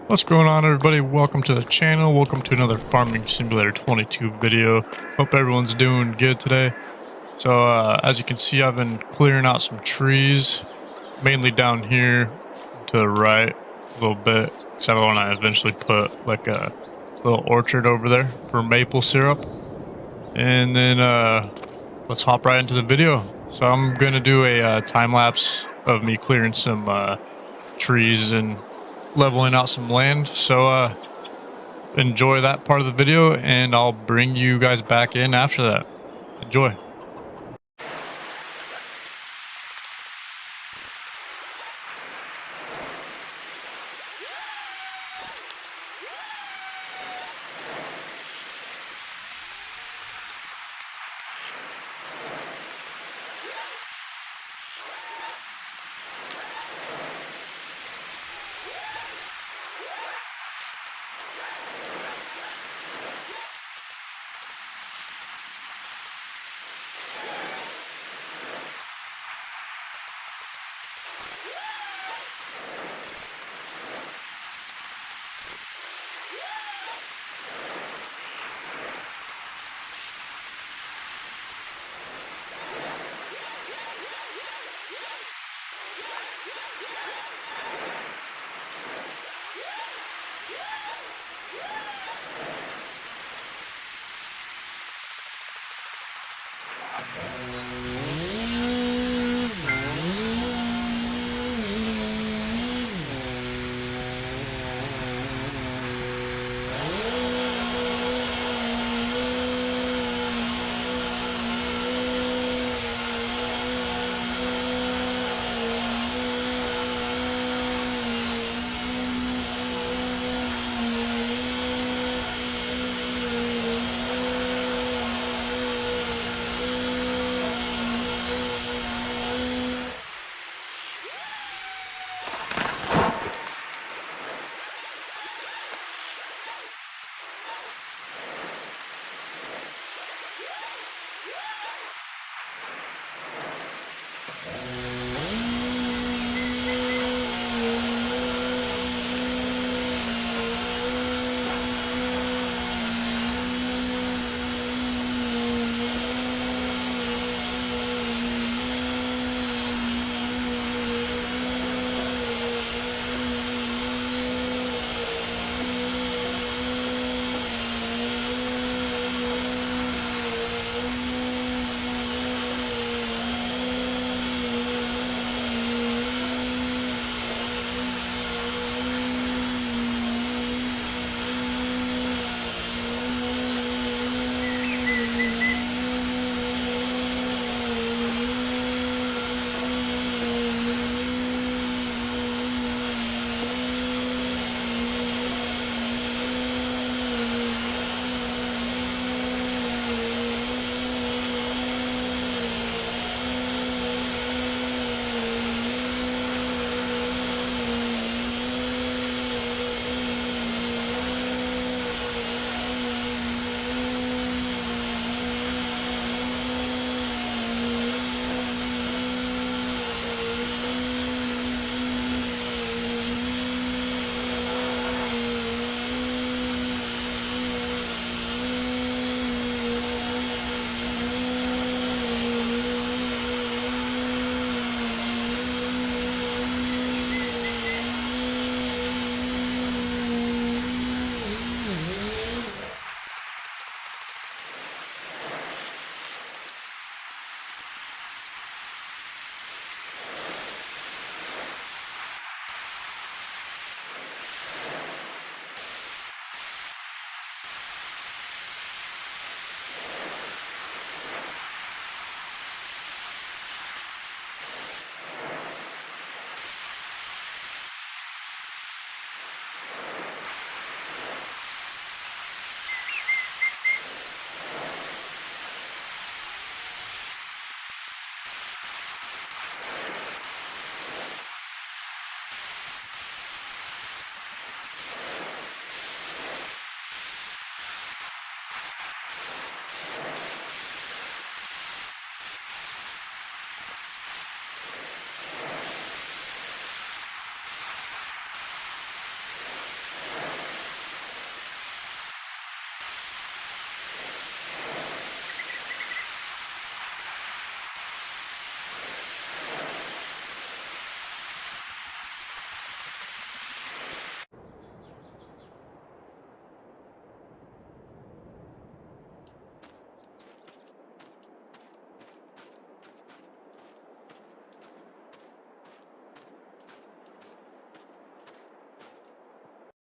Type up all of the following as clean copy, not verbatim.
What's going on, everybody? Welcome to the channel. Welcome to another Farming Simulator 22 video. Hope everyone's doing good today. So as you can see, I've been clearing out some trees, mainly down here to the right a little bit, because I want to eventually put like a little orchard over there for maple syrup. And then let's hop right into the video. So I'm gonna do a time lapse of me clearing some trees and leveling out some land. So enjoy that part of the video, and I'll bring you guys back in after that. Enjoy.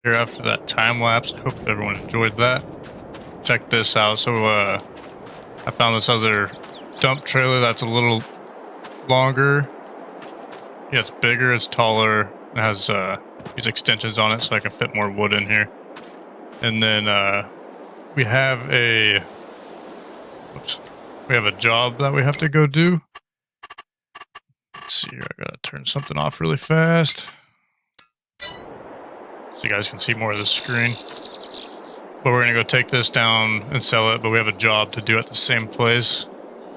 here after that time lapse. I hope everyone enjoyed that. Check this out. So I found this other dump trailer that's a little longer. Yeah, it's bigger, it's taller, it has these extensions on it so I can fit more wood in here. And then we have a job that we have to go do. Let's see here, I gotta turn something off really fast so you guys can see more of the screen. But we're gonna go take this down and sell it, but we have a job to do at the same place.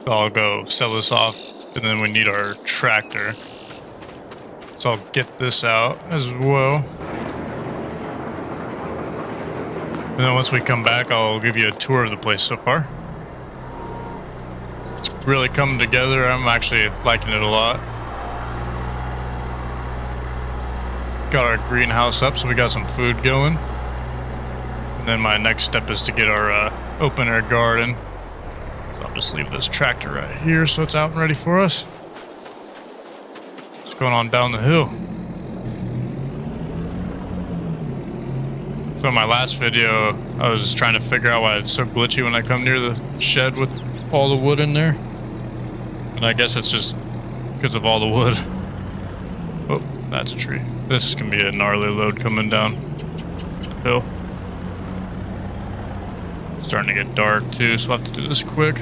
So I'll go sell this off, and then we need our tractor. So I'll get this out as well. And then once we come back, I'll give you a tour of the place so far. It's really coming together. I'm actually liking it a lot. Got our greenhouse up, so we got some food going. And then my next step is to get our open air garden. So I'll just leave this tractor right here so it's out and ready for us. What's going on down the hill? So in my last video, I was trying to figure out why it's so glitchy when I come near the shed with all the wood in there. And I guess it's just because of all the wood. Oh, that's a tree. This can be a gnarly load coming down the hill. It's starting to get dark too, so I'll have to do this quick.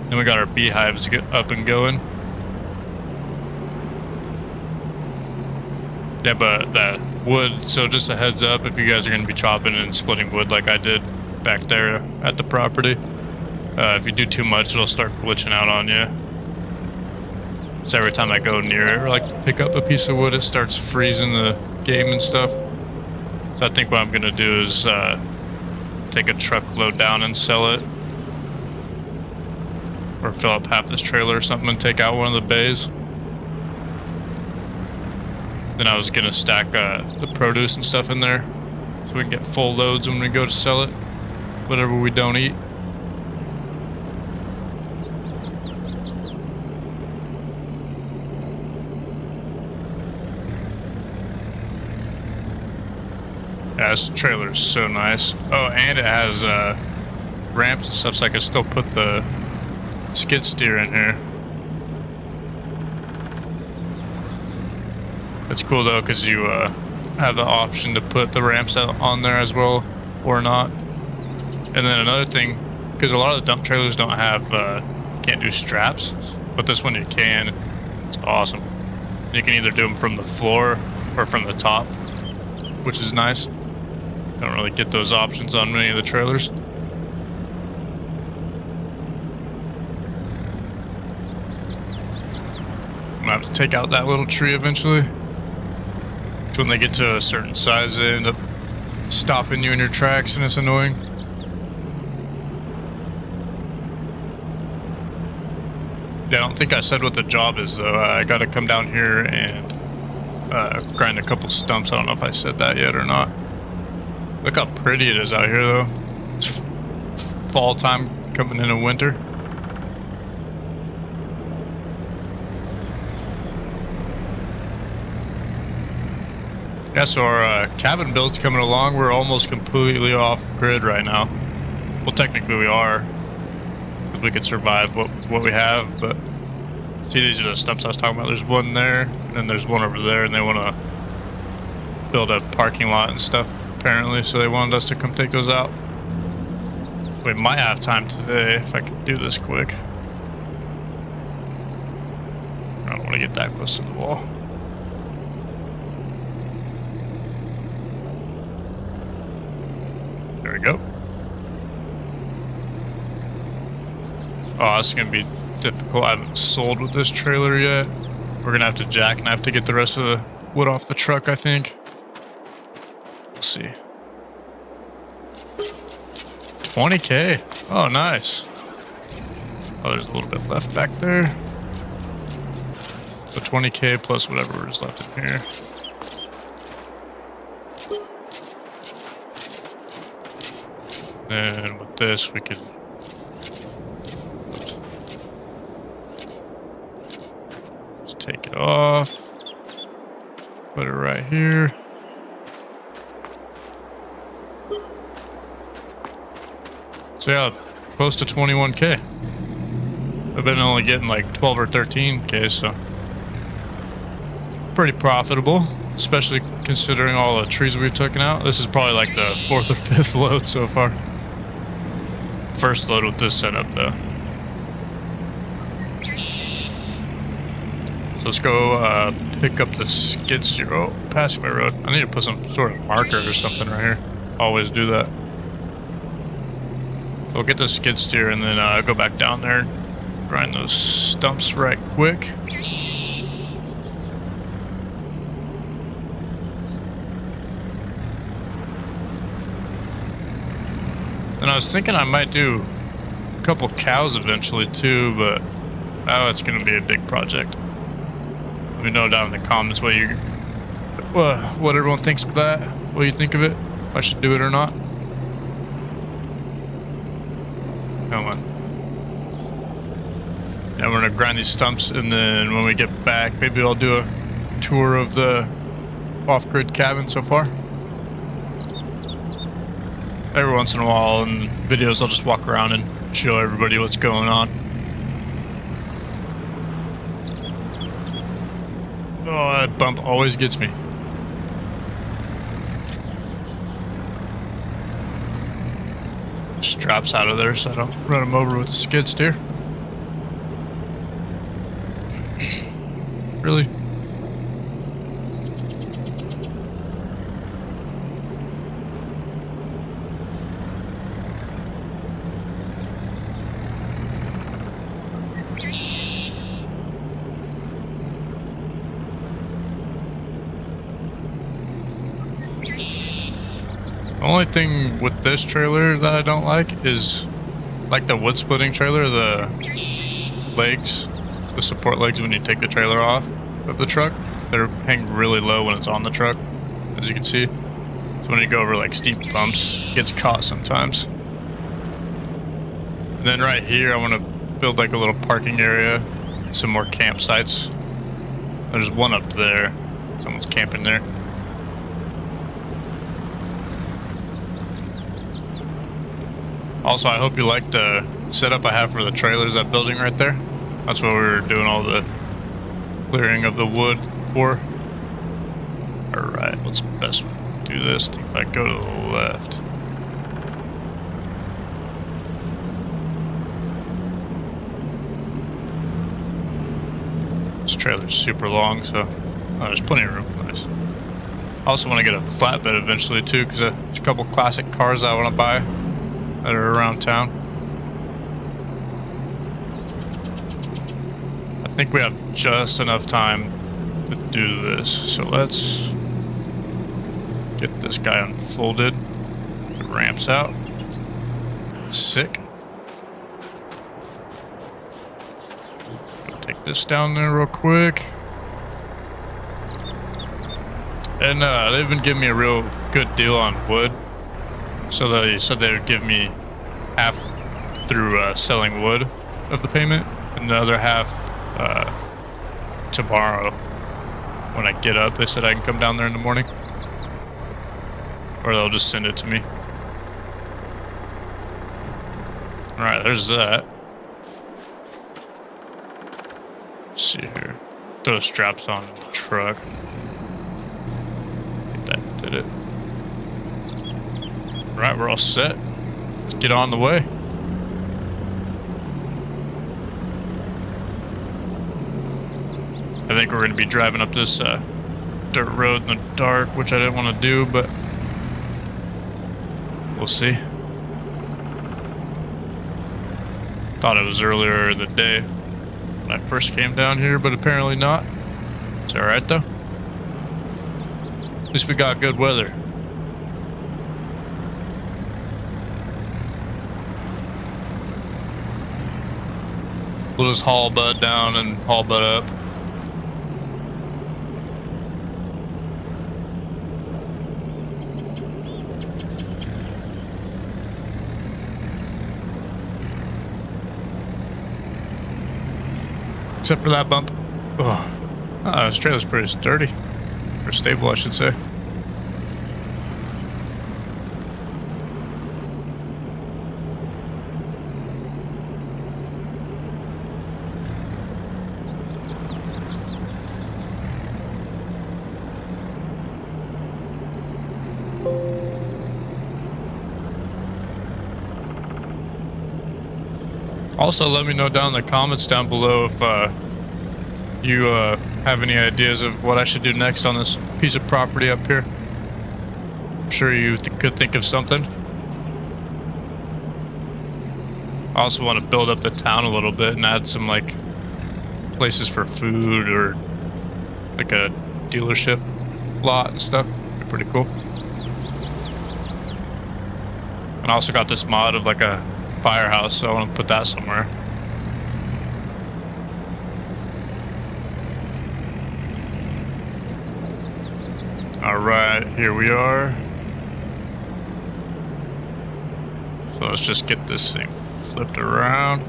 Then we got our beehives to get up and going. Yeah, but that wood, so just a heads up if you guys are going to be chopping and splitting wood like I did back there at the property. If you do too much, it'll start glitching out on you. So every time I go near it or like pick up a piece of wood, it starts freezing the game and stuff. So I think what I'm going to do is take a truckload down and sell it. Or fill up half this trailer or something and take out one of the bays. Then I was gonna stack the produce and stuff in there so we can get full loads when we go to sell it, whatever we don't eat. Yeah, this trailer is so nice. Oh, and it has ramps and stuff so I can still put the skid steer in here. It's cool though because you have the option to put the ramps out on there as well or not. And then another thing, because a lot of the dump trailers don't have can't do straps, but this one you can. It's awesome. You can either do them from the floor or from the top, which is nice. Don't really get those options on many of the trailers. I'm gonna have to take out that little tree eventually. When they get to a certain size, they end up stopping you in your tracks, and it's annoying. Yeah, I don't think I said what the job is, though. I gotta come down here and grind a couple stumps. I don't know if I said that yet or not. Look how pretty it is out here, though. It's fall time coming into winter. Yeah, so our cabin build's coming along. We're almost completely off grid right now. Well, technically we are, because we could survive what we have, but see, these are the stumps I was talking about. There's one there, and then there's one over there, and they want to build a parking lot and stuff, apparently, so they wanted us to come take those out. We might have time today if I can do this quick. I don't want to get that close to the wall. There we go. Oh, this is going to be difficult. I haven't sold with this trailer yet. We're going to have to jack and I have to get the rest of the wood off the truck, I think. We'll see. 20K. Oh, nice. Oh, there's a little bit left back there. So 20K plus whatever is left in here. And with this, we could... Oops. Just take it off. Put it right here. So yeah, close to 21K. I've been only getting like 12 or 13K, so pretty profitable, especially considering all the trees we've taken out. This is probably like the 4th or 5th load so far. First load with this setup though. So let's go pick up the skid steer. Oh, passing my road. I need to put some sort of marker or something right here. Always do that. We'll get the skid steer and then go back down there and grind those stumps right quick. And I was thinking I might do a couple cows eventually too, but oh, it's going to be a big project. Let me know down in the comments what everyone thinks of that, what you think of it, if I should do it or not. Come on. Yeah, we're going to grind these stumps, and then when we get back, maybe I'll do a tour of the off-grid cabin so far. Every once in a while in videos, I'll just walk around and show everybody what's going on. Oh, that bump always gets me. Straps out of there so I don't run him over with the skid steer. Really? The only thing with this trailer that I don't like is, like the wood splitting trailer, the legs, the support legs when you take the trailer off of the truck, they're hang really low when it's on the truck, as you can see. So when you go over like steep bumps, it gets caught sometimes. And then right here, I want to build like a little parking area, some more campsites. There's one up there. Someone's camping there. Also, I hope you like the setup I have for the trailers, that building right there. That's what we were doing all the clearing of the wood for. Alright, what's the best way to do this? If I go to the left. This trailer's super long, so there's plenty of room. Nice. I also want to get a flatbed eventually too, because there's a couple classic cars I want to buy that are around town. I think we have just enough time to do this, so let's get this guy unfolded. The ramp's out. Sick. Take this down there real quick. And they've been giving me a real good deal on wood. So they said they would give me half through selling wood of the payment, and the other half tomorrow when I get up. They said I can come down there in the morning, or they'll just send it to me. Alright, there's that. Let's see here. Throw the straps on the truck. I think that did it. Alright, we're all set. Let's get on the way. I think we're going to be driving up this dirt road in the dark, which I didn't want to do, but we'll see. Thought it was earlier in the day when I first came down here, but apparently not. It's alright though. At least we got good weather. We'll just haul butt down and haul butt up. Except for that bump. Oh, this trailer's pretty sturdy. Or stable, I should say. Also, let me know down in the comments down below if you have any ideas of what I should do next on this piece of property up here. I'm sure you could think of something. I also want to build up the town a little bit and add some like places for food or like a dealership lot and stuff. Be pretty cool. And I also got this mod of like a firehouse, so I want to put that somewhere. Alright, here we are. So let's just get this thing flipped around.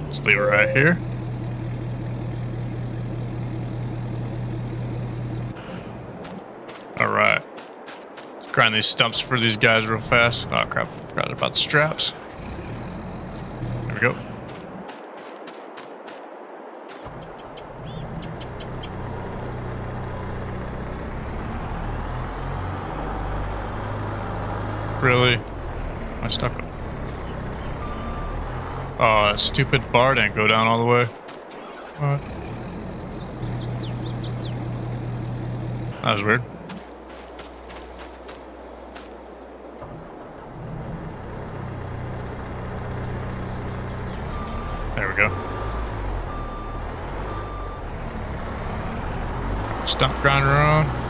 Let's leave it right here. Alright. Let's grind these stumps for these guys real fast. Oh crap, I forgot about the straps. There we go. Really? Am I stuck? Oh, that stupid bar didn't go down all the way. What? That was weird. There we go. Stump grinder on.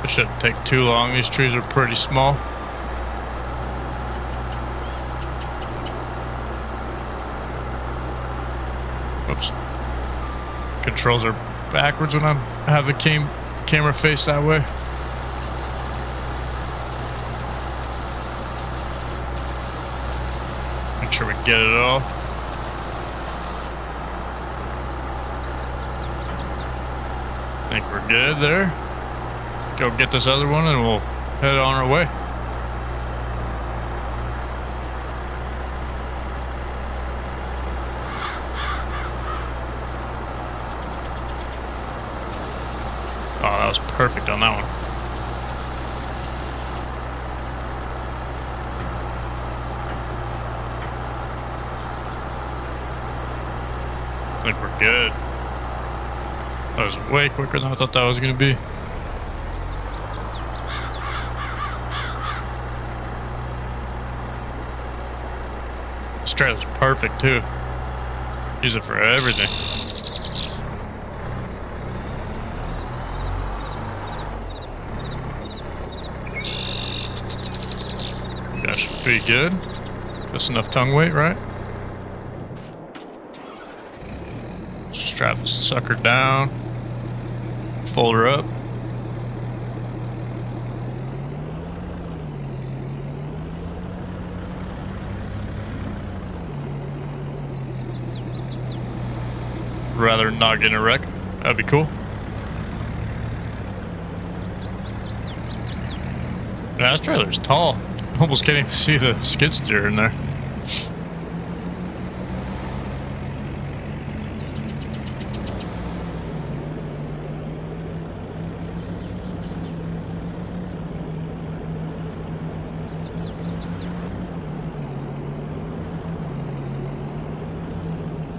It shouldn't take too long. These trees are pretty small. Oops. Controls are backwards when I have the camera face that way. Make sure we get it all. I think we're good there. Go get this other one and we'll head on our way. Oh, that was perfect on that one. I think we're good. That was way quicker than I thought that was going to be. This trailer's perfect too. Use it for everything. That should be good. Just enough tongue weight, right? Strap this sucker down. Fold her up. Rather than not getting a wreck. That'd be cool. Yeah, this trailer's tall. Almost can't even see the skid steer in there.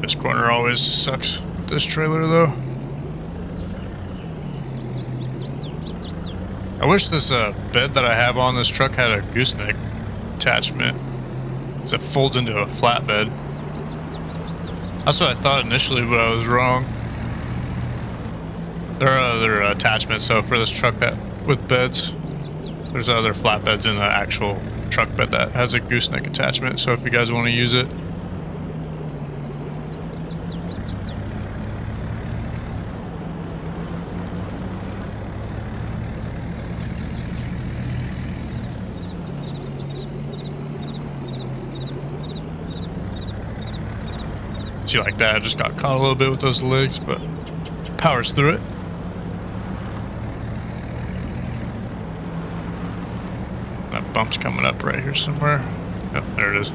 This corner always sucks with this trailer though. I wish this bed that I have on this truck had a gooseneck attachment, because it folds into a flatbed. That's what I thought initially, but I was wrong. There are other attachments though for this truck that with beds. There's other flatbeds in the actual truck bed that has a gooseneck attachment, so if you guys want to use it. See, like that, I just got caught a little bit with those legs, but powers through it. That bump's coming up right here somewhere. Yep, there it is.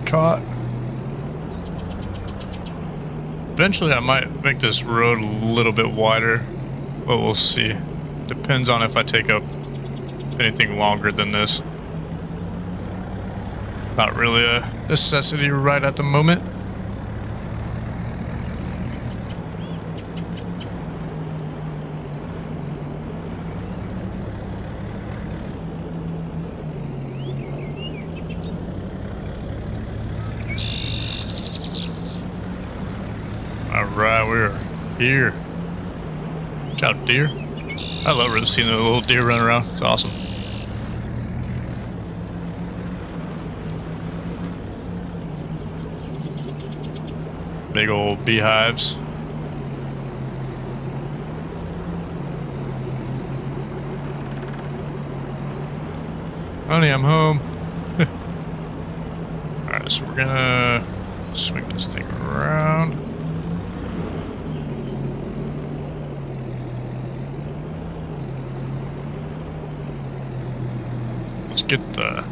caught. Eventually I might make this road a little bit wider, but we'll see. Depends on if I take up anything longer than this. Not really a necessity right at the moment. Alright, we're here. Watch out, deer. I love seeing the little deer run around. It's awesome. Big old beehives. Honey, I'm home. Alright, so we're gonna swing this thing around. Let's get the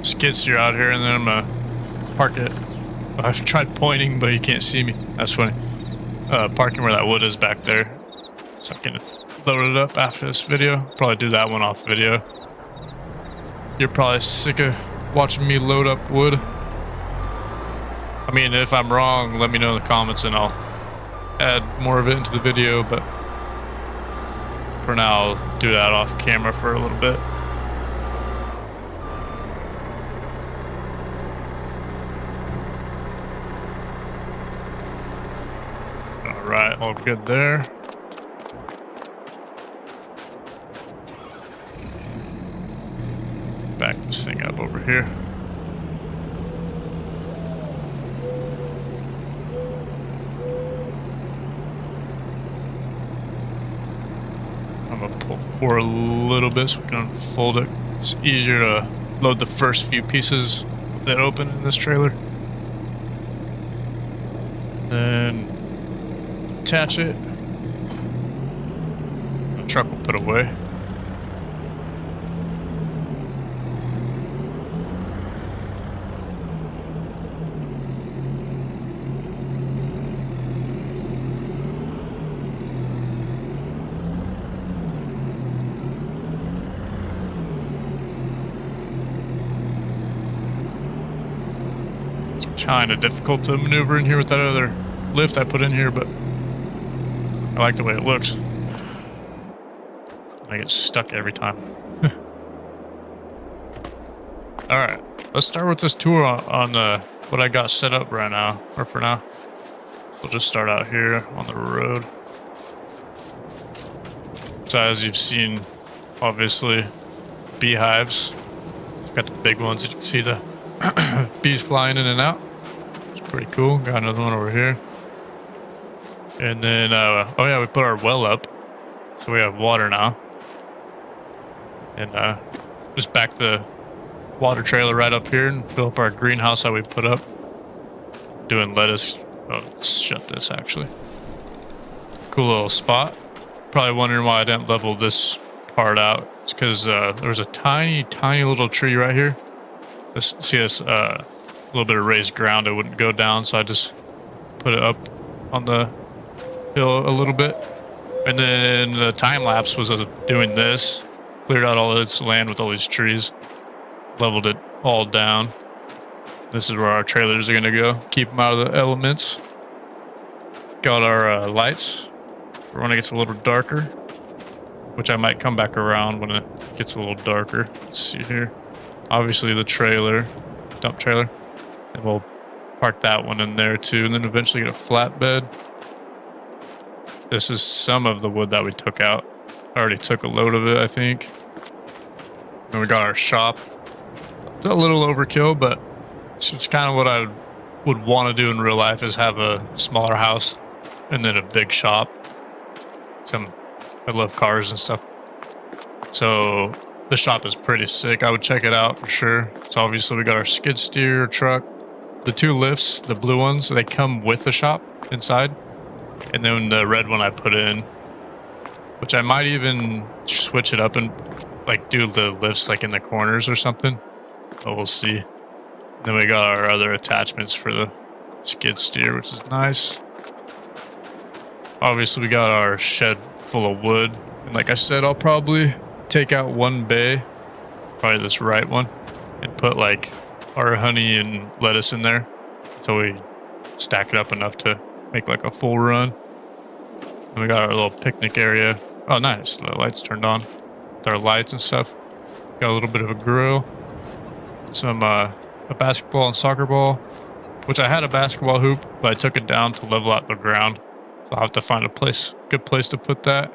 skid steer out here and then I'm gonna park it. I've tried pointing, but you can't see me. That's funny. Parking where that wood is back there. So I can load it up after this video. Probably do that one off video. You're probably sick of watching me load up wood. I mean, if I'm wrong, let me know in the comments and I'll add more of it into the video, but for now, I'll do that off camera for a little bit. Alright, all good there. Back this thing up over here. I'm gonna pull forward a little bit so we can unfold it. It's easier to load the first few pieces that open in this trailer. Then attach it. The truck will put away. It's kind of difficult to maneuver in here with that other lift I put in here, but I like the way it looks. I get stuck every time. Alright, let's start with this tour on what I got set up right now, or for now. We'll just start out here on the road. So as you've seen, obviously, beehives. Got the big ones, you can see the bees flying in and out. It's pretty cool. Got another one over here. And then, oh yeah, we put our well up, so we have water now. And just back the water trailer right up here and fill up our greenhouse that we put up. Doing lettuce. Oh, let's shut this actually. Cool little spot. Probably wondering why I didn't level this part out. It's because there was a tiny, tiny little tree right here. See this little bit of raised ground, it wouldn't go down, so I just put it up on the hill a little bit. And then the time lapse was doing this. Cleared out all its land with all these trees. Leveled it all down. This is where our trailers are going to go. Keep them out of the elements. Got our lights for when it gets a little darker. Which I might come back around when it gets a little darker. Let's see here. Obviously the trailer. Dump trailer. And we'll park that one in there too. And then eventually get a flatbed. This is some of the wood that we took out. I already took a load of it, I think. Then we got our shop. It's a little overkill, but it's kind of what I would want to do in real life, is have a smaller house and then a big shop. I love cars and stuff. So the shop is pretty sick. I would check it out for sure. So obviously we got our skid steer truck. The two lifts, the blue ones, they come with the shop inside. And then the red one I put in, which I might even switch it up and like do the lifts like in the corners or something. But we'll see. Then we got our other attachments for the skid steer, which is nice. Obviously, we got our shed full of wood. And like I said, I'll probably take out one bay, probably this right one, and put like our honey and lettuce in there until we stack it up enough to make like a full run. And we got our little picnic area. Oh, nice. The lights turned on with our lights and stuff. Got a little bit of a grill. Some, a basketball and soccer ball, which I had a basketball hoop, but I took it down to level out the ground. So I'll have to find a good place to put that.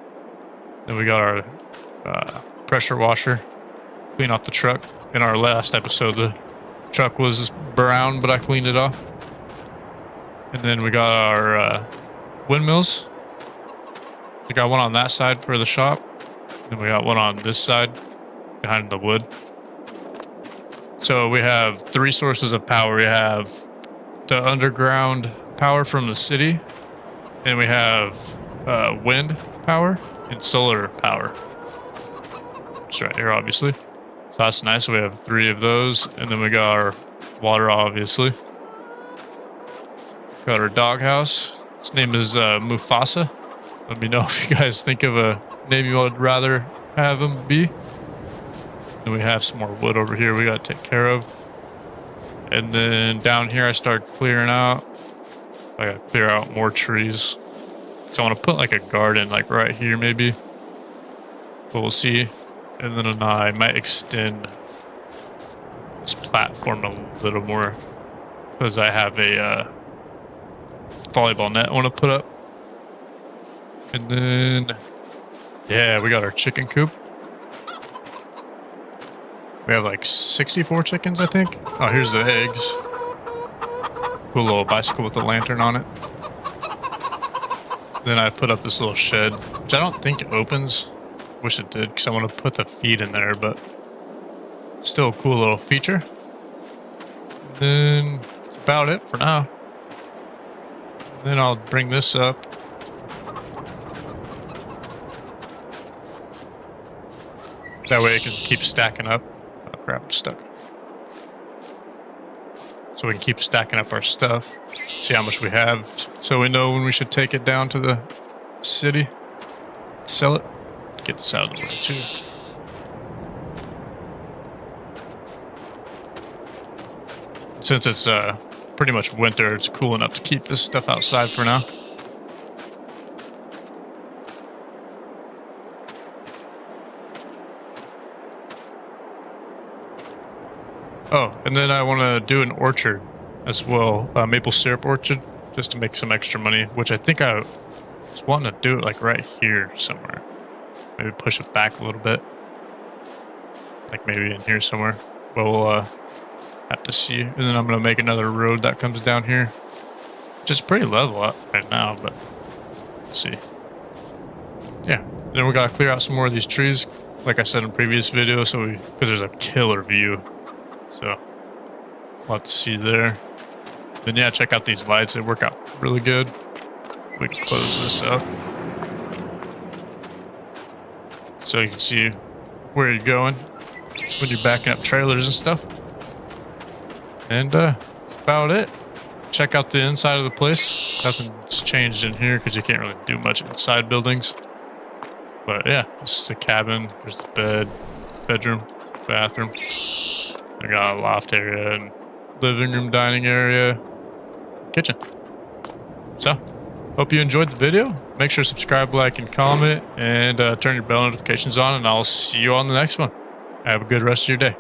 Then we got our pressure washer, clean off the truck. In our last episode, the truck was brown, but I cleaned it off. And then we got our windmills. We got one on that side for the shop. Then we got one on this side behind the wood. So we have 3 sources of power. We have the underground power from the city, and we have wind power and solar power. It's right here, obviously. So that's nice. We have 3 of those, and then we got our water, obviously. Got our doghouse. Its name is Mufasa. Let me know if you guys think of a name you would rather have him be. Then we have some more wood over here we got to take care of. And then down here I start clearing out. I gotta clear out more trees. So I want to put like a garden like right here maybe. But we'll see. And then I might extend this platform a little more. Because I have a volleyball net I want to put up. And then, yeah, we got our chicken coop. We have like 64 chickens, I think. Oh, here's the eggs. Cool little bicycle with a lantern on it. Then I put up this little shed, which I don't think it opens. Wish it did, because I want to put the feed in there, but still a cool little feature. And then that's about it for now. And then I'll bring this up. That way it can keep stacking up. Oh crap, I'm stuck. So we can keep stacking up our stuff. See how much we have. So we know when we should take it down to the city. Sell it. Get this out of the way too. Since it's pretty much winter, it's cool enough to keep this stuff outside for now. Oh, and then I want to do an orchard as well, maple syrup orchard, just to make some extra money, which I think I was wanting to do it like right here somewhere. Maybe push it back a little bit. Like maybe in here somewhere. But we'll have to see. And then I'm going to make another road that comes down here. Which is pretty level up right now, but let's see. Yeah, then we got to clear out some more of these trees, like I said in previous video, so because there's a killer view. So we'll have to see there. Then yeah, check out these lights. They work out really good. We can close this up. So you can see where you're going when you're backing up trailers and stuff. And that's about it. Check out the inside of the place. Nothing's changed in here because you can't really do much inside buildings. But yeah, this is the cabin. There's the bed, bedroom, bathroom. I got a loft area and living room, dining area, kitchen. So, hope you enjoyed the video. Make sure to subscribe, like, and comment, and turn your bell notifications on, and I'll see you on the next one. Have a good rest of your day.